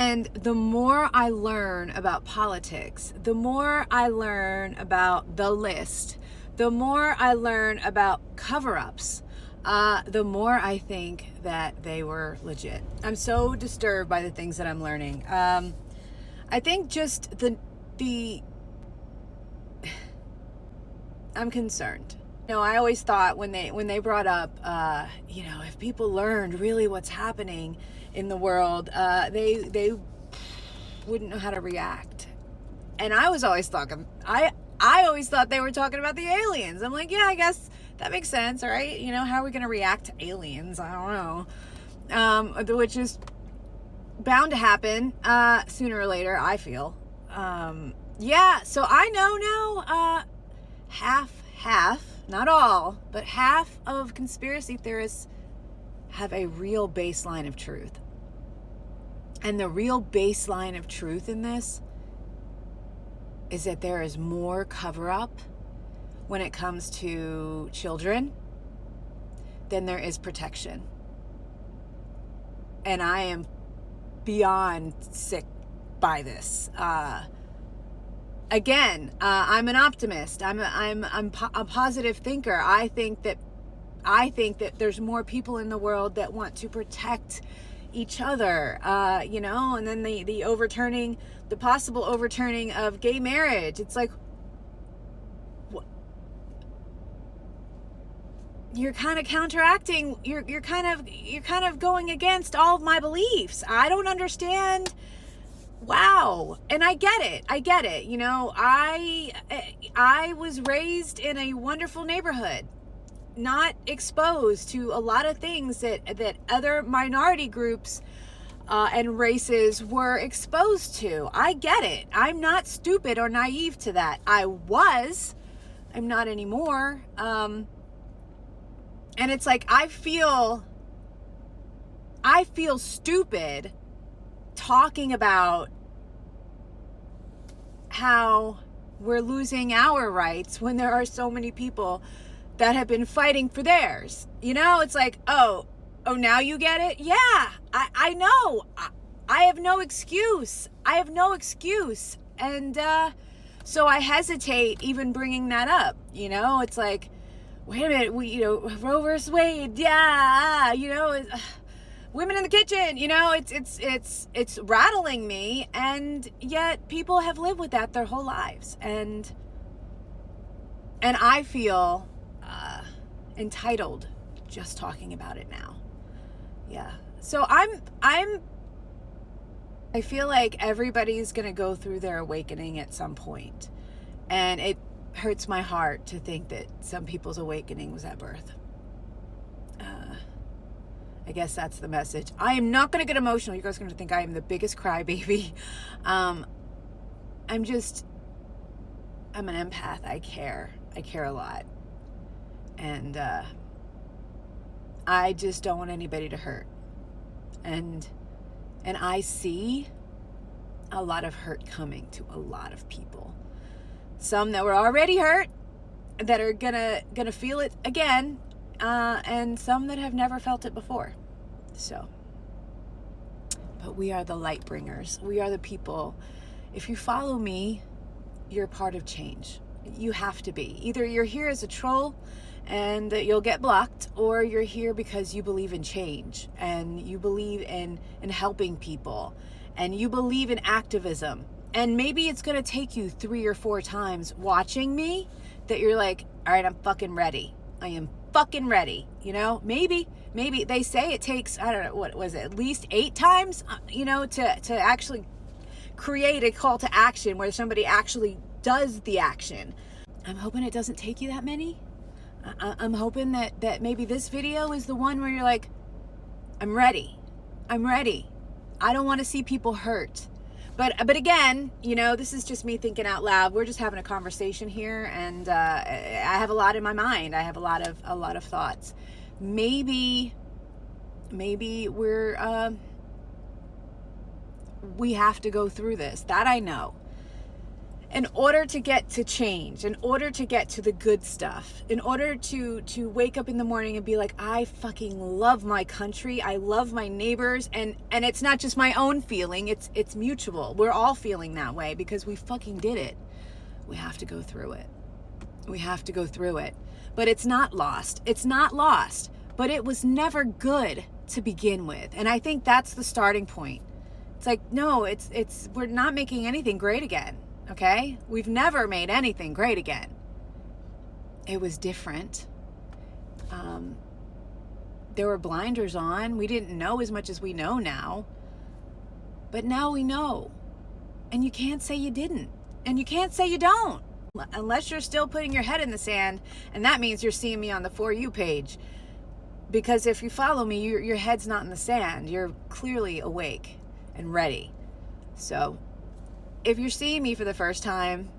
And the more I learn about politics, the more I learn about the list, the more I learn about cover-ups, the more I think that they were legit. I'm so disturbed by the things that I'm learning. I think just I'm concerned. I always thought when they brought up, if people learned really what's happening in the world, they wouldn't know how to react. And I was always talking, I always thought they were talking about the aliens. I'm like, yeah, I guess that makes sense, all right? How are we going to react to aliens? I don't know. Which is bound to happen sooner or later, I feel. So I know now half, not all, but half of conspiracy theorists have a real baseline of truth. And the real baseline of truth in this is that there is more cover-up when it comes to children than there is protection. And I am beyond sick by this. Again, I'm an optimist. I'm a positive thinker. I think that there's more people in the world that want to protect each other, and then the possible overturning of gay marriage. It's like, you're kind of counteracting, you're kind of going against all of my beliefs. I don't understand. Wow. And I get it. I was raised in a wonderful neighborhood, not exposed to a lot of things that other minority groups and races were exposed to. I get it. I'm not stupid or naive to that. I'm not anymore. And it's like, I feel stupid talking about how we're losing our rights when there are so many people that have been fighting for theirs. It's like, oh, now you get it? Yeah, I know. I have no excuse. And so I hesitate even bringing that up. It's like, wait a minute, Roe versus Wade, yeah, women in the kitchen, it's rattling me, and yet people have lived with that their whole lives, and I feel entitled just talking about it now. Yeah. So I feel like everybody's gonna go through their awakening at some point, and it hurts my heart to think that some people's awakening was at birth. I guess that's the message. I am not going to get emotional. You guys are going to think I am the biggest crybaby. I'm an empath. I care a lot. And I just don't want anybody to hurt. And I see a lot of hurt coming to a lot of people. Some that were already hurt, that are gonna feel it again, and some that have never felt it before. So, but we are the Lightbringers. We are the people. If you follow me, you're part of change. You have to be. Either you're here as a troll and you'll get blocked, or you're here because you believe in change and you believe in helping people and you believe in activism. And maybe it's going to take you 3 or 4 times watching me that you're like, all right, I'm fucking ready. I am fucking ready. Maybe they say it takes, I don't know, what was it, at least 8 times, to actually create a call to action where somebody actually does the action. I'm hoping it doesn't take you that many. I'm hoping that maybe this video is the one where you're like, I'm ready. I don't want to see people hurt. But again, this is just me thinking out loud. We're just having a conversation here, and I have a lot in my mind. I have a lot of thoughts. Maybe we have to go through this. That I know. in order to get to change, in order to get to the good stuff, in order to wake up in the morning and be like, I fucking love my country, I love my neighbors, and it's not just my own feeling, it's mutual. We're all feeling that way because we fucking did it. We have to go through it. We have to go through it. But it's not lost. It's not lost. But it was never good to begin with. And I think that's the starting point. It's like, no, we're not making anything great again. Okay? We've never made anything great again. It was different. There were blinders on. We didn't know as much as we know now. But now we know. And you can't say you didn't. And you can't say you don't. Unless you're still putting your head in the sand. And that means you're seeing me on the For You page. Because if you follow me, your head's not in the sand. You're clearly awake and ready. So if you're seeing me for the first time,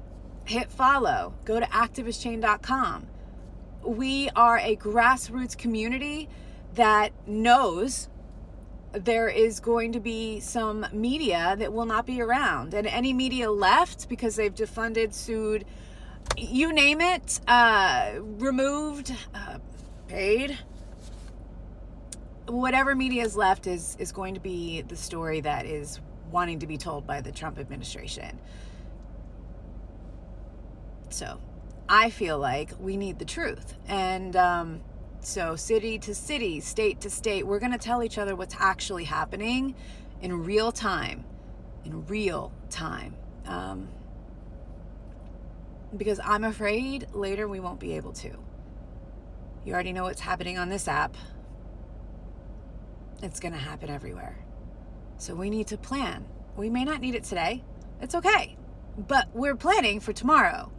hit follow. Go to activistchain.com. We are a grassroots community that knows there is going to be some media that will not be around. And any media left because they've defunded, sued, you name it, removed, paid. Whatever media is left is going to be the story that is wanting to be told by the Trump administration. So I feel like we need the truth. And so city to city, state to state, we're going to tell each other what's actually happening in real time. Because I'm afraid later we won't be able to. You already know what's happening on this app. It's going to happen everywhere. So we need to plan. We may not need it today. It's okay. But we're planning for tomorrow.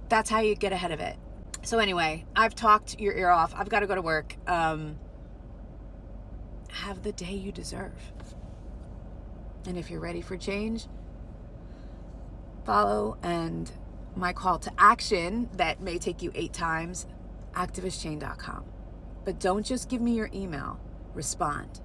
That's how you get ahead of it. So anyway, I've talked your ear off. I've got to go to work. Have the day you deserve. And if you're ready for change, follow. And my call to action that may take you 8 times, activistchain.com. But don't just give me your email. Respond.